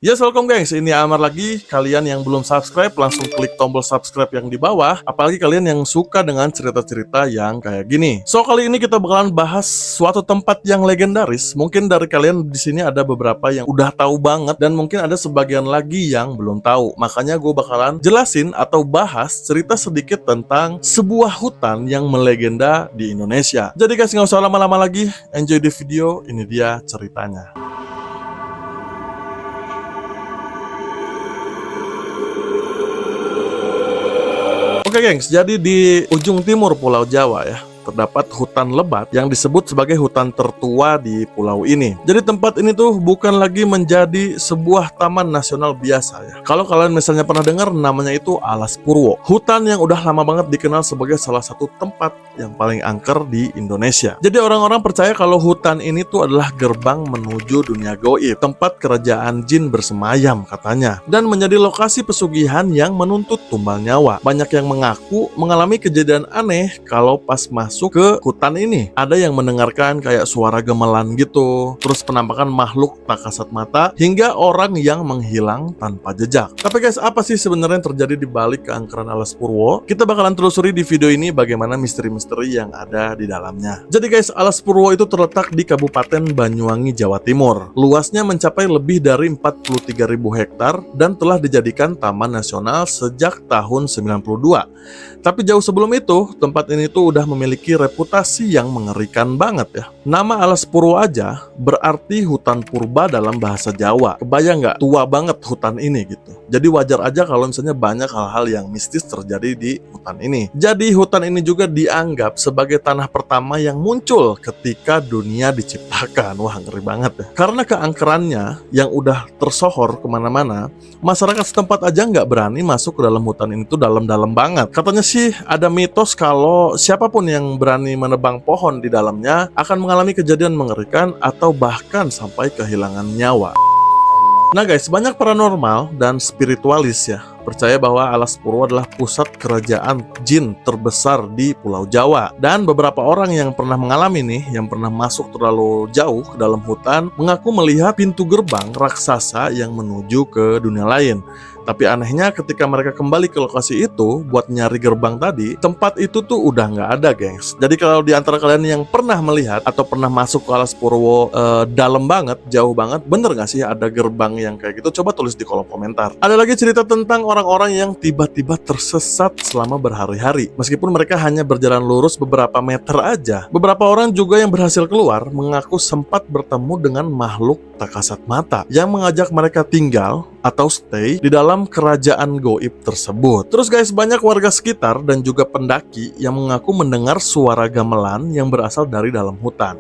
Yes, welcome guys. Ini Amar lagi. Kalian yang belum subscribe, langsung klik tombol subscribe yang di bawah. Apalagi kalian yang suka dengan cerita-cerita yang kayak gini. So, kali ini kita bakalan bahas suatu tempat yang legendaris. Mungkin dari kalian di sini ada beberapa yang udah tahu banget, dan mungkin ada sebagian lagi yang belum tahu. Makanya gue bakalan jelasin atau bahas cerita sedikit tentang sebuah hutan yang melegenda di Indonesia. Jadi guys, nggak usah lama-lama lagi. Enjoy the video. Ini dia ceritanya. Oke gengs, jadi di ujung timur Pulau Jawa ya, terdapat hutan lebat yang disebut sebagai hutan tertua di pulau ini. Jadi tempat ini tuh bukan lagi menjadi sebuah taman nasional biasa ya. Kalau kalian misalnya pernah dengar, namanya itu Alas Purwo. Hutan yang udah lama banget dikenal sebagai salah satu tempat yang paling angker di Indonesia. Jadi orang-orang percaya kalau hutan ini tuh adalah gerbang menuju dunia gaib, tempat kerajaan jin bersemayam katanya, dan menjadi lokasi pesugihan yang menuntut tumbal nyawa. Banyak yang mengaku mengalami kejadian aneh kalau pas masuk ke hutan ini. Ada yang mendengarkan kayak suara gamelan gitu, terus penampakan makhluk tak kasat mata, hingga orang yang menghilang tanpa jejak. Tapi guys, apa sih sebenarnya yang terjadi di balik keangkeran Alas Purwo? Kita bakalan telusuri di video ini bagaimana misteri-misteri yang ada di dalamnya. Jadi guys, Alas Purwo itu terletak di Kabupaten Banyuwangi, Jawa Timur. Luasnya mencapai lebih dari 43.000 hektar dan telah dijadikan taman nasional sejak tahun 92. Tapi jauh sebelum itu, tempat ini tuh udah memiliki reputasi yang mengerikan banget ya. Nama Alas Purwo aja berarti hutan purba dalam bahasa Jawa. Kebayang nggak? Tua banget hutan ini gitu. Jadi wajar aja kalau misalnya banyak hal-hal yang mistis terjadi di hutan ini. Jadi hutan ini juga dianggap sebagai tanah pertama yang muncul ketika dunia diciptakan. Wah, ngeri banget ya. Karena keangkerannya yang udah tersohor kemana-mana, masyarakat setempat aja nggak berani masuk ke dalam hutan ini tuh dalam-dalam banget. Katanya sih ada mitos kalau siapapun yang berani menebang pohon di dalamnya akan mengalami kejadian mengerikan atau bahkan sampai kehilangan nyawa. Nah guys, banyak paranormal dan spiritualis ya percaya bahwa Alas Purwo adalah pusat kerajaan jin terbesar di Pulau Jawa. Dan beberapa orang yang pernah mengalami nih, yang pernah masuk terlalu jauh ke dalam hutan, mengaku melihat pintu gerbang raksasa yang menuju ke dunia lain. Tapi anehnya ketika mereka kembali ke lokasi itu buat nyari gerbang tadi, tempat itu tuh udah nggak ada gengs. Jadi kalau di antara kalian yang pernah melihat atau pernah masuk ke Alas Purwo dalam banget, jauh banget, bener nggak sih ada gerbang yang kayak gitu? Coba tulis di kolom komentar. Ada lagi cerita tentang orang-orang yang tiba-tiba tersesat selama berhari-hari. Meskipun mereka hanya berjalan lurus beberapa meter aja. Beberapa orang juga yang berhasil keluar mengaku sempat bertemu dengan makhluk tak kasat mata yang mengajak mereka tinggal atau stay di dalam kerajaan gaib tersebut. Terus guys, banyak warga sekitar dan juga pendaki yang mengaku mendengar suara gamelan yang berasal dari dalam hutan.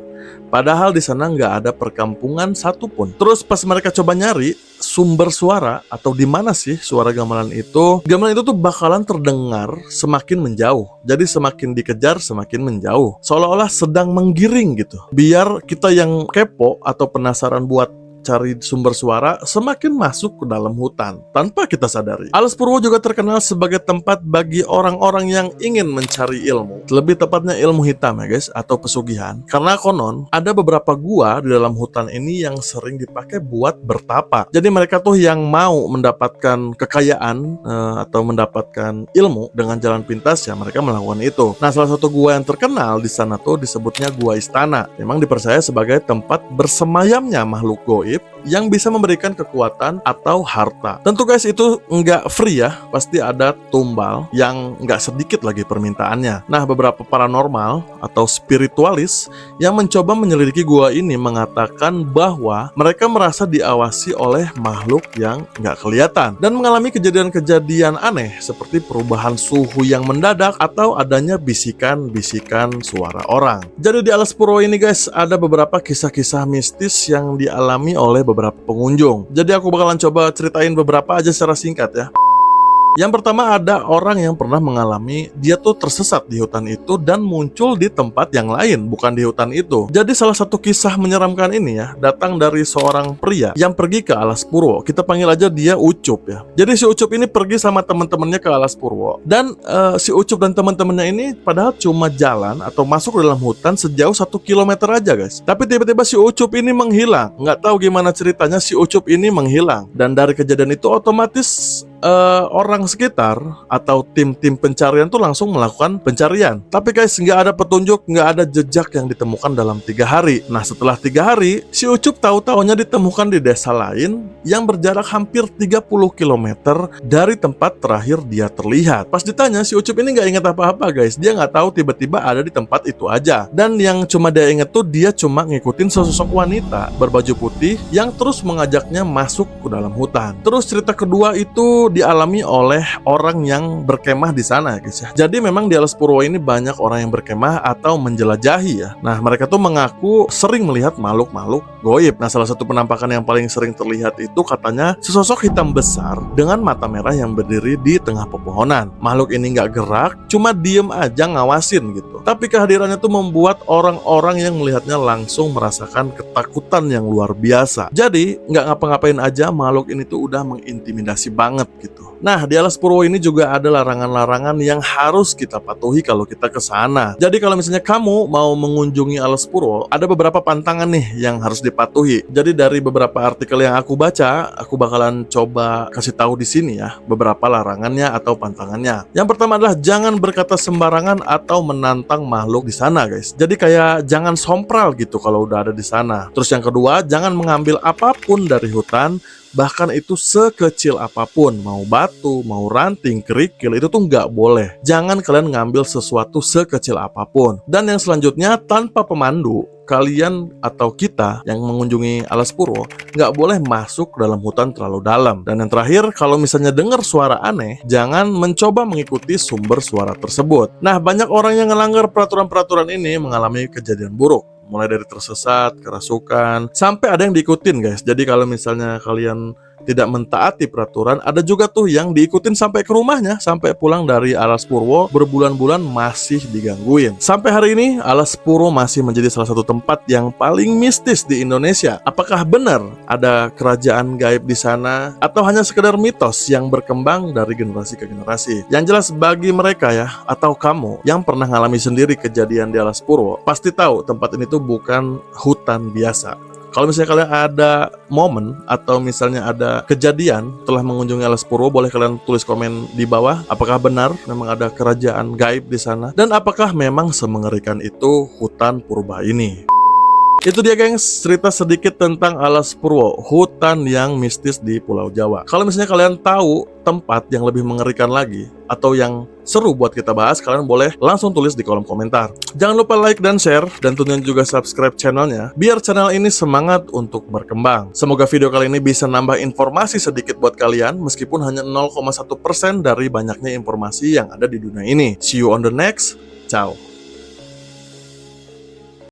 Padahal di sana nggak ada perkampungan satupun. Terus pas mereka coba nyari sumber suara atau di mana sih suara gamelan itu tuh bakalan terdengar semakin menjauh. Jadi semakin dikejar semakin menjauh. Seolah-olah sedang menggiring gitu. Biar kita yang kepo atau penasaran buat cari sumber suara semakin masuk ke dalam hutan tanpa kita sadari. Alas Purwo juga terkenal sebagai tempat bagi orang-orang yang ingin mencari ilmu. Lebih tepatnya ilmu hitam ya guys, atau pesugihan. Karena konon ada beberapa gua di dalam hutan ini yang sering dipakai buat bertapa. Jadi mereka tuh yang mau mendapatkan kekayaan atau mendapatkan ilmu dengan jalan pintas ya mereka melakukan itu. Nah, salah satu gua yang terkenal di sana tuh disebutnya Gua Istana. Memang dipercaya sebagai tempat bersemayamnya makhluk gaib yang bisa memberikan kekuatan atau harta. Tentu guys, itu nggak free ya, pasti ada tumbal yang nggak sedikit lagi permintaannya. Nah, beberapa paranormal atau spiritualis yang mencoba menyelidiki gua ini mengatakan bahwa mereka merasa diawasi oleh makhluk yang nggak kelihatan dan mengalami kejadian-kejadian aneh seperti perubahan suhu yang mendadak atau adanya bisikan-bisikan suara orang. Jadi di Alas Purwo ini guys, ada beberapa kisah-kisah mistis yang dialami oleh beberapa pengunjung. Jadi aku bakalan coba ceritain beberapa aja secara singkat ya. Yang pertama, ada orang yang pernah mengalami dia tuh tersesat di hutan itu dan muncul di tempat yang lain, bukan di hutan itu. Jadi salah satu kisah menyeramkan ini ya, datang dari seorang pria yang pergi ke Alas Purwo. Kita panggil aja dia Ucup ya. Jadi si Ucup ini pergi sama teman-temannya ke Alas Purwo. Dan si Ucup dan teman-temannya ini padahal cuma jalan atau masuk ke dalam hutan sejauh 1 kilometer aja guys. Tapi tiba-tiba si Ucup ini menghilang. Nggak tahu gimana ceritanya si Ucup ini menghilang. Dan dari kejadian itu otomatis orang sekitar atau tim-tim pencarian tuh langsung melakukan pencarian. Tapi guys, nggak ada petunjuk, nggak ada jejak yang ditemukan dalam 3 hari. Nah setelah 3 hari, si Ucup tahu-taunya ditemukan di desa lain yang berjarak hampir 30 km dari tempat terakhir dia terlihat. Pas ditanya, si Ucup ini nggak ingat apa-apa guys. Dia nggak tahu tiba-tiba ada di tempat itu aja. Dan yang cuma dia ingat tuh dia cuma ngikutin sesosok wanita berbaju putih yang terus mengajaknya masuk ke dalam hutan. Terus cerita kedua itu dialami oleh orang yang berkemah di sana guys ya. Jadi memang di Alas Purwo ini banyak orang yang berkemah atau menjelajahi ya. Nah mereka tuh mengaku sering melihat makhluk-makhluk goib. Nah salah satu penampakan yang paling sering terlihat itu katanya sesosok hitam besar dengan mata merah yang berdiri di tengah pepohonan. Makhluk ini nggak gerak, cuma diem aja ngawasin gitu. Tapi kehadirannya tuh membuat orang-orang yang melihatnya langsung merasakan ketakutan yang luar biasa. Jadi nggak ngapa-ngapain aja, makhluk ini tuh udah mengintimidasi banget gitu. Nah di Alas Purwo ini juga ada larangan-larangan yang harus kita patuhi kalau kita ke sana. Jadi kalau misalnya kamu mau mengunjungi Alas Purwo, ada beberapa pantangan nih yang harus dipatuhi. Jadi dari beberapa artikel yang aku baca, aku bakalan coba kasih tahu di sini ya beberapa larangannya atau pantangannya. Yang pertama adalah jangan berkata sembarangan atau menantang makhluk di sana guys. Jadi kayak jangan sompral gitu kalau udah ada di sana. Terus yang kedua, jangan mengambil apapun dari hutan, bahkan itu sekecil apapun, mau batu, mau ranting, kerikil, itu tuh nggak boleh. Jangan kalian ngambil sesuatu sekecil apapun. Dan yang selanjutnya, tanpa pemandu, kalian atau kita yang mengunjungi Alas Purwo nggak boleh masuk dalam hutan terlalu dalam. Dan yang terakhir, kalau misalnya dengar suara aneh, jangan mencoba mengikuti sumber suara tersebut. Nah, banyak orang yang melanggar peraturan-peraturan ini mengalami kejadian buruk. Mulai dari tersesat, kerasukan, sampai ada yang diikutin guys. Jadi kalau misalnya kalian tidak mentaati peraturan, ada juga tuh yang diikutin sampai ke rumahnya, sampai pulang dari Alas Purwo berbulan-bulan masih digangguin. Sampai hari ini Alas Purwo masih menjadi salah satu tempat yang paling mistis di Indonesia. Apakah benar ada kerajaan gaib di sana atau hanya sekedar mitos yang berkembang dari generasi ke generasi? Yang jelas bagi mereka ya, atau kamu yang pernah ngalami sendiri kejadian di Alas Purwo, pasti tahu tempat ini tuh bukan hutan biasa. Kalau misalnya kalian ada momen atau misalnya ada kejadian telah mengunjungi Alas Purwo, boleh kalian tulis komen di bawah. Apakah benar memang ada kerajaan gaib di sana? Dan apakah memang semengerikan itu hutan purba ini? Itu dia gengs, cerita sedikit tentang Alas Purwo, hutan yang mistis di Pulau Jawa. Kalau misalnya kalian tahu tempat yang lebih mengerikan lagi atau yang seru buat kita bahas, kalian boleh langsung tulis di kolom komentar. Jangan lupa like dan share, dan tentunya juga subscribe channelnya biar channel ini semangat untuk berkembang. Semoga video kali ini bisa nambah informasi sedikit buat kalian, meskipun hanya 0,1% dari banyaknya informasi yang ada di dunia ini. See you on the next. Ciao.